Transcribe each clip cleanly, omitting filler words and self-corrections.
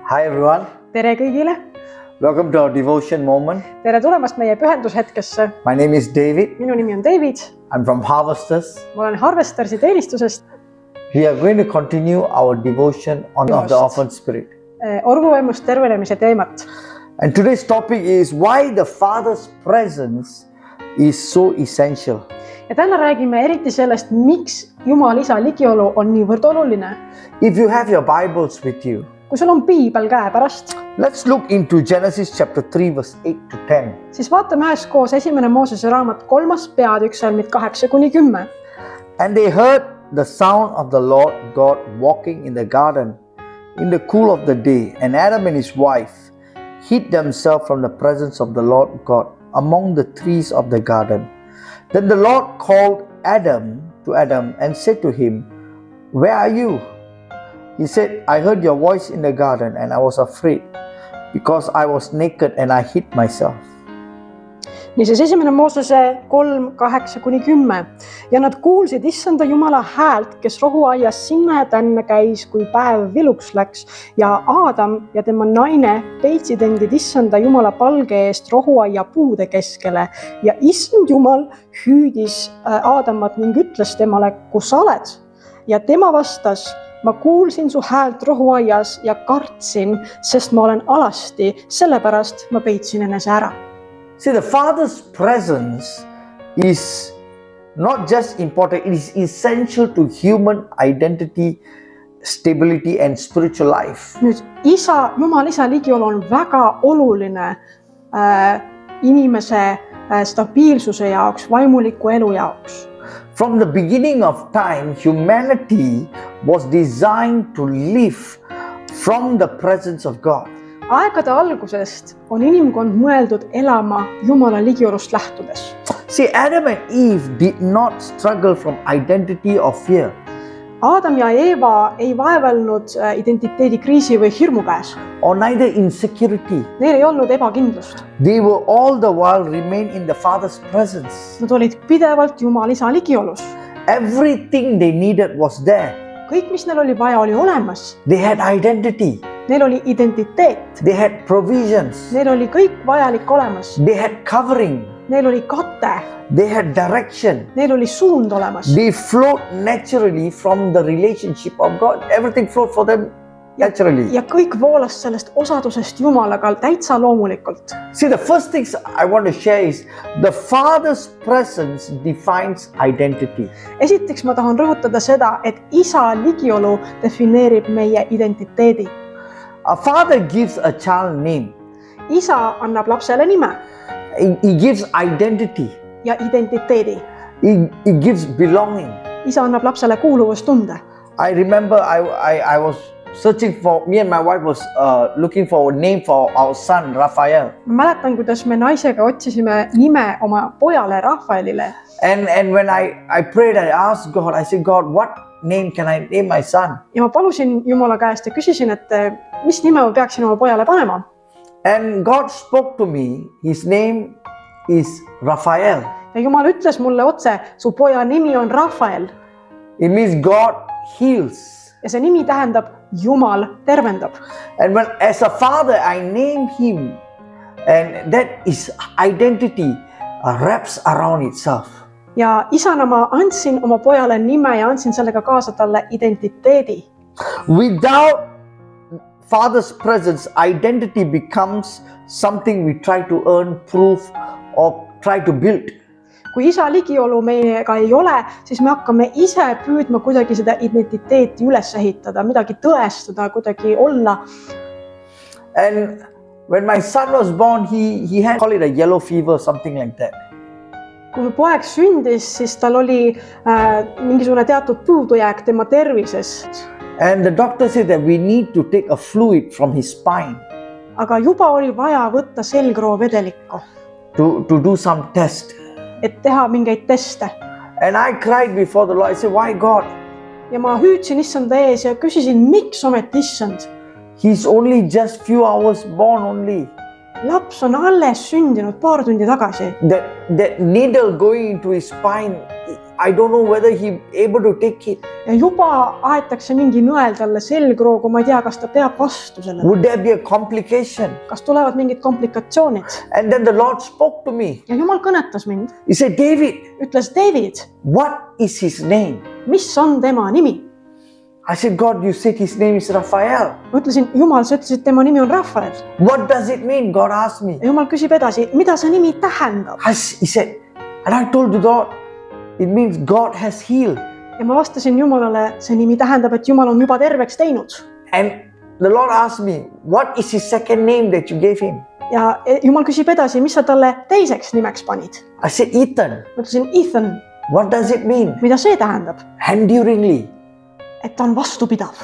Hi everyone, Tere kõigile! welcome to our devotion moment. Tere tulemast meie pühendushetkesse. My name is David. Minu nimi on David. I'm from Harvesters. Ma olen Harvestersi teenistusest. We are going to continue our devotion on of the orphan spirit. Orvuvaimust tervenemise teemat. And today's topic is why the Father's presence is so essential. Ja täna räägime eriti sellest, miks Jumal Isa ligiolu on niivõrd oluline. If you have your Bibles with you, Kui sul on piibel käepärast, let's look into Genesis chapter 3 verse 8 to 10. siis vaatame üheskoos 1. Moosese raamat 3. peatükk salmid 8-10. And they heard the sound of the Lord God walking in the garden in the cool of the day. And Adam and his wife hid themselves from the presence of the Lord God among the trees of the garden. Then the Lord called Adam and said to him, "Where are you?" He said, "I heard your voice in the garden and I was afraid because I was naked and I hid myself." Niisiis 1. Moosese 3, 8-10. Ja nad kuulsid issanda Jumala häält, kes rohuaias sinna ja tänne käis, kui päev viluks läks. Ja Aadam ja tema naine peitsid endid issanda Jumala palge eest rohuaia puude keskele. Ja issand Jumal hüüdis Aadamat ning ütles temale, kus sa oled? Ja tema vastas, ma kuulsin su häält rohuaias ja kartsin, sest ma olen alasti, sellepärast ma peitsin enese ära. See, the Father's presence is not just important, it is essential to human identity, stability and spiritual life. Nüüd Jumal Isa ligiolu on väga oluline inimese stabiilsuse jaoks, vaimuliku elu jaoks. From the beginning of time, humanity was designed to live from the presence of God. Aegade algusest on inimkond mõeldud elama Jumala ligiolust lähtudes. See, Adam and Eve did not struggle from identity or fear. Aadam ja Eeva ei vaevelnud identiteedikriisi või hirmu käes. Or neither insecurity. Neil ei olnud ebakindlust. They were all the while remain in the Father's presence. Nad olid pidevalt Jumal Isa ligiolus. Everything they needed was there. Kõik, mis neil oli vaja, oli olemas. They had identity. Neil oli identiteet. They had provisions. Neil oli kõik vajalik olemas. They had covering. Neil oli kate. They had direction. Neil oli suund olemas. They flowed naturally from the relationship of God. Everything flowed for them naturally. Ja kõik voolas sellest osadusest Jumalaga täitsa loomulikult. See, the first things I want to share is the Father's presence defines identity. Esiteks ma tahan rõhutada seda, et Isa ligiolu defineerib meie identiteedi. A father gives a child name. Isa annab lapsele nime. He gives identity. Ja identiteedi. He gives belonging. Isa annab lapsele kuuluvustunde. I remember I was searching for, me and my wife was looking for a name for our son, Raphael. Ma mäletan, kuidas me naisega otsisime nime oma pojale Rafaelile. And when I prayed, I asked God, I said, God, what name can I name my son? Ja ma palusin Jumala käest ja küsisin, et mis nime ma peaksin oma pojale panema. And God spoke to me, his name is Raphael. Ja Jumal ütles mulle otse, su poja nimi on Rafael. It means God heals. Ja see nimi tähendab Jumal tervendab. And when as a father I name him, and that is identity wraps around itself. Ja isana ma andsin oma pojale nime ja andsin sellega kaasa talle identiteedi. Without Father's presence, identity becomes something we try to earn, prove or try to build. Kui Isa ligiolu meiega ei ole, siis me hakkame ise püüdma kuidagi seda identiteeti üles ehitada, midagi tõestada, kuidagi olla. And when my son was born, he had call it a yellow fever, something like that. Kui mu poeg sündis, siis tal oli mingisugune teatud puudujääk tema tervises. And the doctor said that we need to take a fluid from his spine. Aga juba oli vaja võtta selgroovedelikku. To do some test. Et teha mingeid teste. And I cried before the Lord. I said, why God? Ja ma hüüdsin issanda ees ja küsisin, miks ometi issand? He's only just few hours born only. Laps on alles sündinud paar tundi tagasi. That needle going into his spine, I don't know whether he able to take it. ja juba aetakse mingi nõel talle selgroogu, ma ei tea, kas ta peab vastu sellele. Would there be a complication? Kas tulevad mingid komplikatsioonid? And then the Lord spoke to me. Ja Jumal kõnetas mind. He said, David, Ütles, David, what is his name? mis on tema nimi? I said, God, you said his name is Raphael. Ma ütlesin, Jumal, sa ütlesid, tema nimi on Rafael. What does it mean? God asked me. Ja Jumal küsib edasi, mida see nimi tähendab? He said, and I told the Lord, it means God has healed. Ja ma vastasin Jumalale, see nimi tähendab, et Jumal on juba terveks teinud. And the Lord asked me, what is his second name that you gave him? Ja Jumal küsib edasi, mis sa talle teiseks nimeks panid? I said, Ethan. Ma ütlesin, Ethan. What does it mean? Mida see tähendab? Enduringly. Et ta on vastupidav.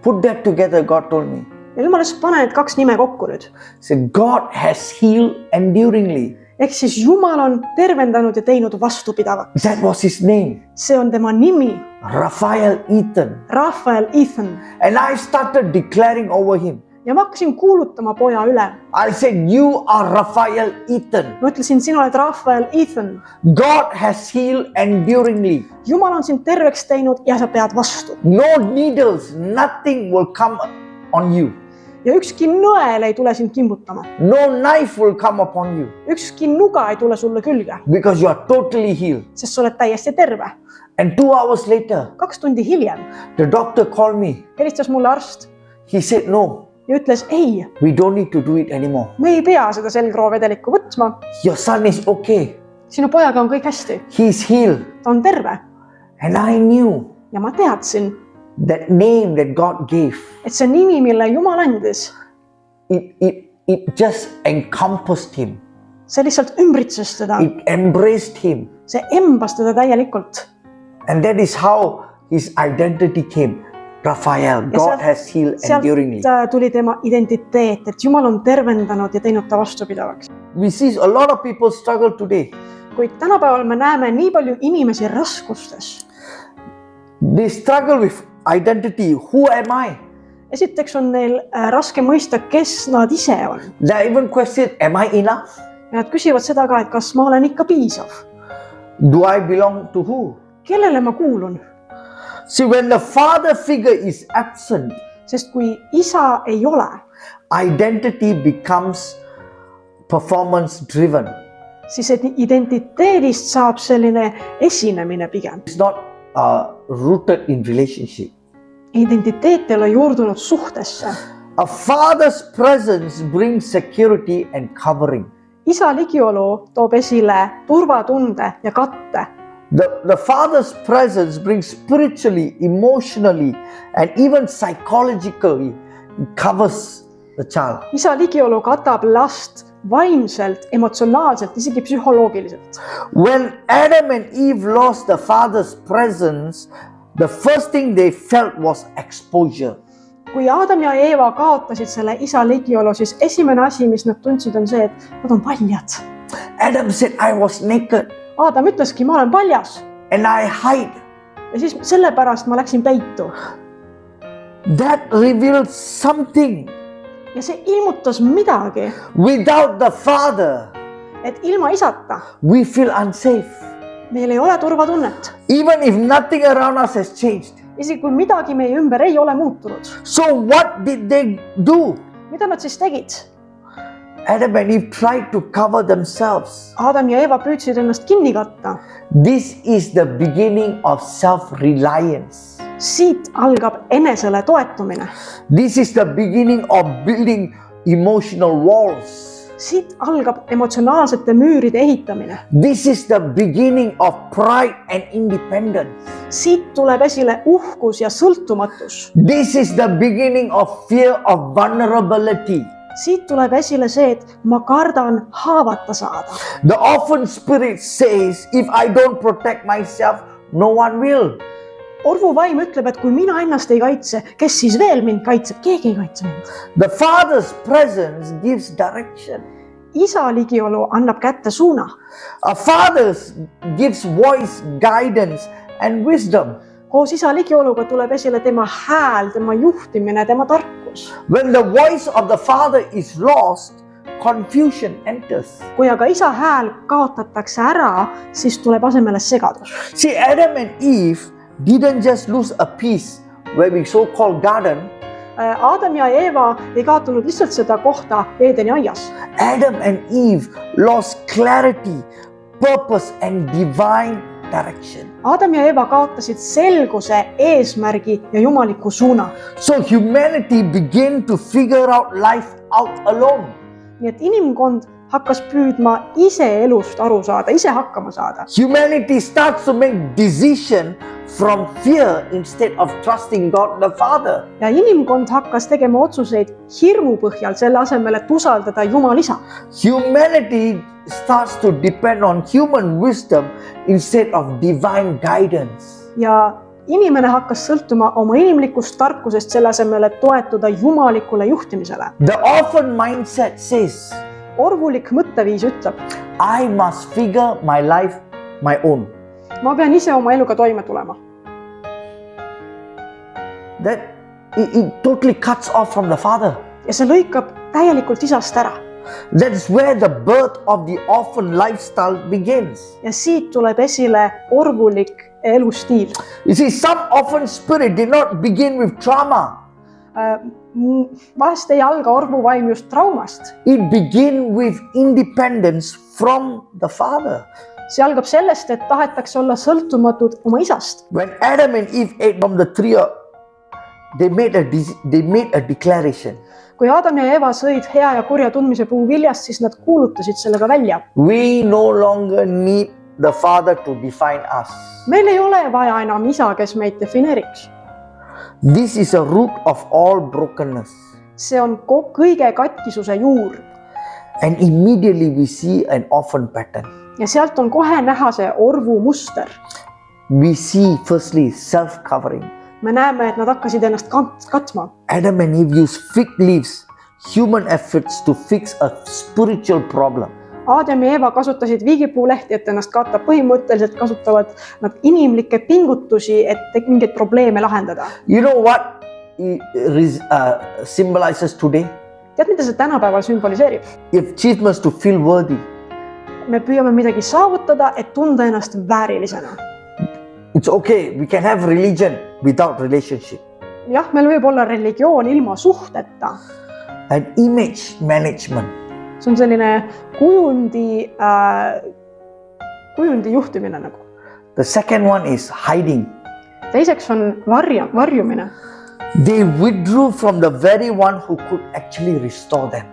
Put that together, God told me. Ja Jumal ütles, pane need kaks nime kokku nüüd. Said, God has healed enduringly. Ehk siis Jumal on tervendanud ja teinud vastupidavaks. That was his name. See on tema nimi. Raphael Ethan. Rafael Ethan. And I started declaring over him. Ja ma hakkasin kuulutama poja üle. I said, you are Raphael Ethan. Ma ütlesin, sina oled Rafael Ethan. God has healed enduringly. Jumal on sind terveks teinud ja sa pead vastu. No needles, nothing will come on you. Ja ükski nõel ei tule sind kimbutama. No knife will come upon you. Ükski nuga ei tule sulle külge. Because you are totally healed. Sest sa oled täiesti terve. And 2 hours later, 2 tundi hiljem the doctor called me. Helistas mulle arst He said, no, ja ütles, ei, we don't need to do it anymore. me ei pea seda selgroovedelikku võtma. Your son is okay. Sinu pojaga on kõik hästi. He is healed. Ta on terve. And I knew Ja ma teadsin, that name that God gave, et see nimi, mille Jumal andis, it just encompassed him. see lihtsalt ümbritses teda. It embraced him. See embas teda täielikult. And that is how his identity came. Raphael, God has healed enduringly. Sealt tuli tema identiteet, et Jumal on tervendanud ja teinud ta vastupidavaks. We see a lot of people struggle today. Kuid tänapäeval me näeme nii palju inimesi raskustes. They struggle with identity. Who am I? Esiteks on neil raske mõista, kes nad ise on. They even question, am I enough? Ja nad küsivad seda ka, et kas ma olen ikka piisav. Do I belong to who? Kellele ma kuulun? See, when the father figure is absent, Sest kui isa ei ole, identity becomes performance driven. siis identiteedist saab selline esinemine pigem. It's not rooted in relationship. Identiteet ei ole juurdunud suhtesse. A father's presence brings security and covering. Isa ligiolu toob esile turvatunde ja katte. The father's presence brings spiritually, emotionally, and even psychologically, it covers the child. Isa ligiolu katab last vaimselt, emotsionaalselt, isegi psühholoogiliselt. When Adam and Eve lost the father's presence, the first thing they felt was exposure. Kui Adam ja Eeva kaotasid selle isa ligiolu, siis esimene asi, mis nad tundsid, on see, et nad on paljad. Adam said, I was naked. Adam ütleski, ma olen paljas. And I hide. Ja siis sellepärast ma läksin peitu. That revealed something. Ja see ilmutas midagi. Without the father, Et ilma isata we feel unsafe. meil ei ole turvatunnet. Even if nothing around us has changed. Isegi kui midagi meie ümber ei ole muutunud. So what did they do? Mida nad siis tegid? Adam and Eve tried to cover themselves. Adam ja Eeva püüdsid ennast kinni katta. This is the beginning of self-reliance. Siit algab enesele toetumine. This is the beginning of building emotional walls. Siit algab emotsionaalsete müüride ehitamine. This is the beginning of pride and independence. Siit tuleb esile uhkus ja sõltumatus. This is the beginning of fear of vulnerability. Siit tuleb esile see, et ma kardan haavata saada. The orphan spirit says, if I don't protect myself, no one will. Orvu vaim ütleb, et kui mina ennast ei kaitse, kes siis veel mind kaitseb? Keegi ei kaitse mind. The father's presence gives direction. Isa ligiolu annab kätte suuna. A father gives voice, guidance and wisdom. Koos isa ligioluga tuleb esile tema hääl, tema juhtimine, tema tarkus. When the voice of the father is lost, confusion enters. kui aga isa hääl kaotatakse ära, siis tuleb asemele segadus. See, Adam and Eve didn't just lose a piece where we so-called garden. Adam ja Eeva ei kaotanud lihtsalt seda kohta Eedeni aias. Adam and Eve lost clarity, purpose and divine direction. Adam ja Eeva kaotasid selguse, eesmärgi ja jumaliku suuna. So humanity began to figure out life out alone. Nii et inimkond hakkas püüdma ise elust aru saada, ise hakkama saada. Humanity starts to make decision from fear instead of trusting God the Father. Ja inimkond hakkas tegema otsuseid hirmu põhjal selle asemel, et usaldada Jumal isa. Humanity starts to depend on human wisdom instead of divine guidance. Ja inimene hakkas sõltuma oma inimlikust tarkusest selle asemel, et toetuda jumalikule juhtimisele. The orphan mindset says, Orvulik mõtteviis ütleb, I must figure my life my own. ma pean ise oma eluga toime tulema. That it totally cuts off from the Father. Ja see lõikab täielikult isast ära. That is where the birth of the orphan lifestyle begins. Ja siit tuleb esile orvulik elustiil. You see, some orphan spirit did not begin with trauma. Vahest ei alga orvuvaim just traumast. It began with independence from the Father. See algab sellest, et tahetakse olla sõltumatud oma isast. When Adam and Eve ate from the tree, they made a declaration. Kui Adam ja Eva sõid hea ja kurja tundmise puu viljast, siis nad kuulutasid sellega välja. We no longer need the Father to define us. Meil ei ole vaja enam isa, kes meid defineeriks. This is a root of all brokenness. See on kõige katkisuse juur. And immediately we see an orphan pattern. Ja sealt on kohe näha see orvu muster. We see firstly self-covering. Me näeme, et nad hakkasid ennast katma. Adam and Eve used fig leaves, human efforts to fix a spiritual problem. Adam ja Eva kasutasid viigipuulehti, et ennast katta. Põhimõtteliselt kasutavad nad inimlikke pingutusi, et mingeid probleeme lahendada. You know what symbolizes today? Tead, mida see tänapäeval sümboliseerib? Achievements to feel worthy. Me püüame midagi saavutada, et tunda ennast väärilisena. It's okay, we can have religion without relationship. Jah, meil võib olla religioon ilma suhteta. And image management. See on selline kujundi juhtimine nagu. The second one is hiding. Teiseks on varjumine. They withdrew from the very one who could actually restore them.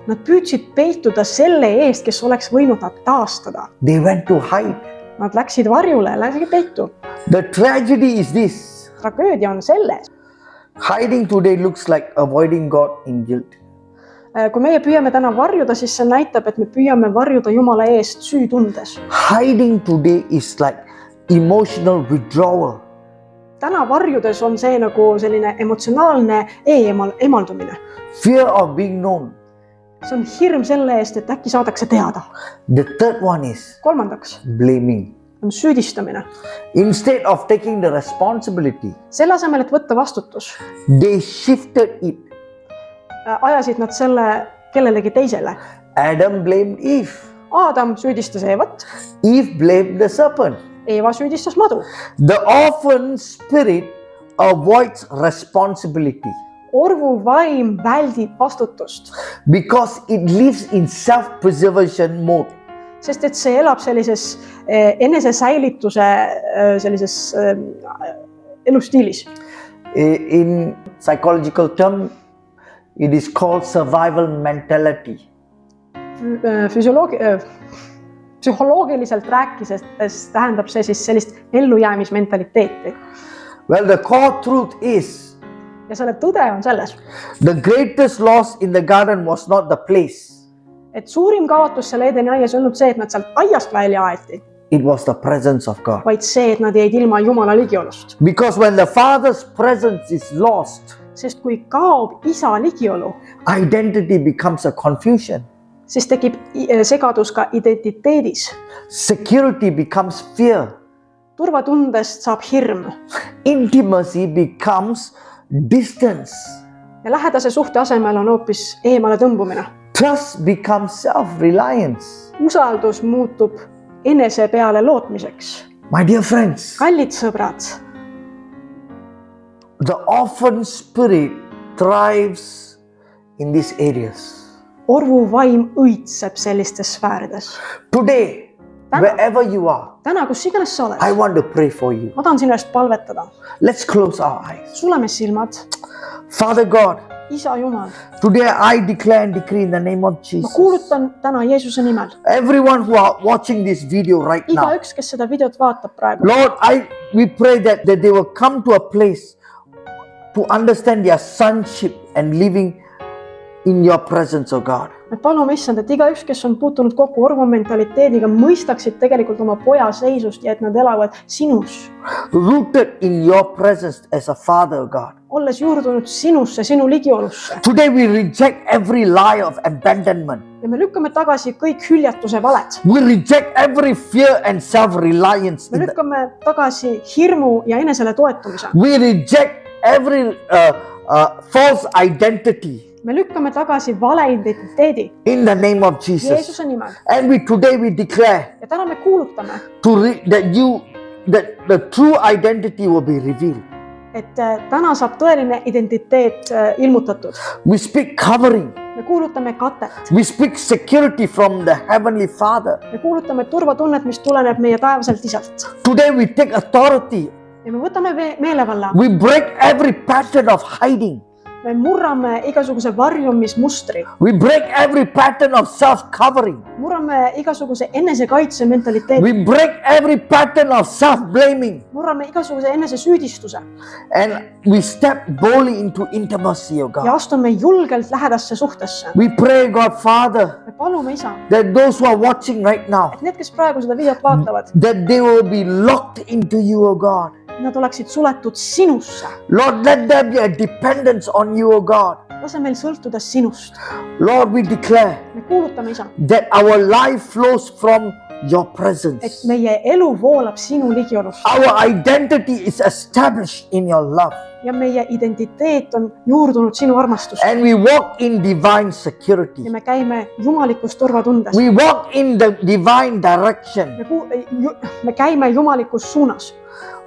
Nad püüdsid peituda selle eest, kes oleks võinud nad taastada. They went to hide. Nad läksid varjule, läksid peitu. The tragedy is this. Tragöödia on selles. Hiding today looks like avoiding God in guilt. Kui meie püüame täna varjuda, siis see näitab, et me püüame varjuda Jumala eest süütundes. Hiding today is like emotional withdrawal. Täna varjudes on see nagu selline emotsionaalne eemaldumine. Fear of being known. See on hirm selle eest, et äkki saadakse teada. The third one is Kolmandaks blaming. On süüdistamine. Instead of taking the responsibility, selle asemel, et võtta vastutus, they shifted it. Ajasid nad selle kellelegi teisele. Adam blamed Eve. Adam süüdistas Eevat. Eve blamed the serpent. Eeva süüdistas madu. The orphan spirit avoids responsibility. Orvu vaim väldib vastutust. Because it lives in self-preservation mode. Sest et see elab sellises enesesäilituse sellises elustiilis. In psychological term, it is called survival mentality. Psühholoogiliselt rääkides tähendab see siis sellist ellujäämismentaliteeti. Well, the core truth is, ja selle tõde on selles, the greatest loss in the garden was not the place. Et suurim kaotus selle Edeni aias ei olnud see, et nad sealt aiast välja aeti. It was the presence of God. Vaid see, et nad jäid ilma Jumala ligiolust. Because when the Father's presence is lost, sest kui kaob isa ligiolu, identity becomes a confusion. Siis tekib segadus ka identiteedis. Security becomes fear. Turvatundest saab hirm. Intimacy becomes distance. Ja lähedase suhte asemel on hoopis eemale tõmbumine. Trust becomes self-reliance. usaldus muutub enese peale lootmiseks. My dear friends, kallid sõbrad, the orphan spirit thrives in these areas. orvu vaim õitseb sellistes sfäärides. Today, wherever you are, täna, kus iganes sa oled, I want to pray for you. ma tahan sinu eest palvetada. Let's close our eyes. suleme silmad. Father God, isa Jumal, today I declare and decree in the name of ma Jesus. kuulutan täna Jeesuse nimel. Everyone who are watching this video right now, igaüks, kes seda videot vaatab praegu, Lord, we pray that they will come to a place to understand their sonship and living in your presence, oh God. me palume issand, et igaüks, kes on puutunud kokku orvu mentaliteediga, mõistaksid tegelikult oma poja seisust ja et nad elavad sinus, Rooted in your presence as a father, oh God. olles juurdunud sinusse, sinu ligiolusse. Today we reject every lie of abandonment. ja me lükkame tagasi kõik hüljatuse valed. We reject every fear and self-reliance. me lükkame tagasi hirmu ja enesele toetumise. We reject every false identity me lükkame tagasi vale identiteedi in the name of Jesus. Jeesuse nimel. And today we declare ja täna me kuulutame, that the true identity will be revealed. et täna saab tõeline identiteet ilmutatud. We speak covering. me kuulutame katet. We speak security from the Heavenly Father. me kuulutame turvatunnet, mis tuleneb meie taevaselt isalt. Today we take authority. ja me võtame meelevalla. We break every pattern of hiding. me murrame igasuguse varjumismustri. We break every pattern of self-covering. murrame igasuguse enesekaitse mentaliteedi. We break every pattern of self-blaming. murrame igasuguse enesesüüdistuse. And we step boldly into intimacy, oh ja God. astume julgelt lähedasse suhtesse. We pray, God Father, me palume, isa, that those who are watching right now, et need, kes praegu seda videot vaatavad, that they will be locked into you, oh God. nad oleksid suletud sinusse. Lord, let there be a dependence on you, oh God. lase meil sõltuda sinust. Lord, we declare me kuulutame, isa, that our life flows from your et presence. meie elu voolab sinu ligiolust Our identity is established in your love. ja meie identiteet on juurdunud sinu armastusse. And we walk in divine security. ja me käime jumalikus turvatundes. We walk in the divine direction me käime jumalikus suunas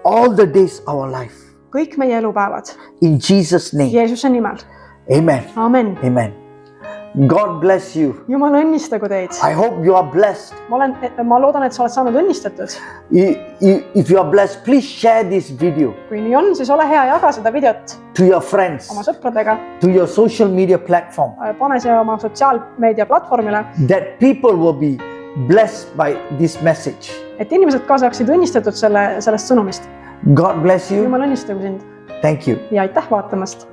all the days of our life. kõik meie elupäevad. In Jesus' name. Jeesuse nimel. Amen. Amen. Amen. God bless you. Jumal õnnistagu teid. I hope you are blessed. ma loodan, et sa oled saanud õnnistatud. If you are blessed, please share this video kui nii on, siis ole hea, jaga seda videot to your friends, oma sõpradega. to your social media platform, pane see oma sotsiaalmeedia platvormile, that people will be blessed by this message. et inimesed ka saaksid õnnistatud sellest sõnumist. God bless you. Jumal õnnistagu sind Thank you. ja aitäh vaatamast.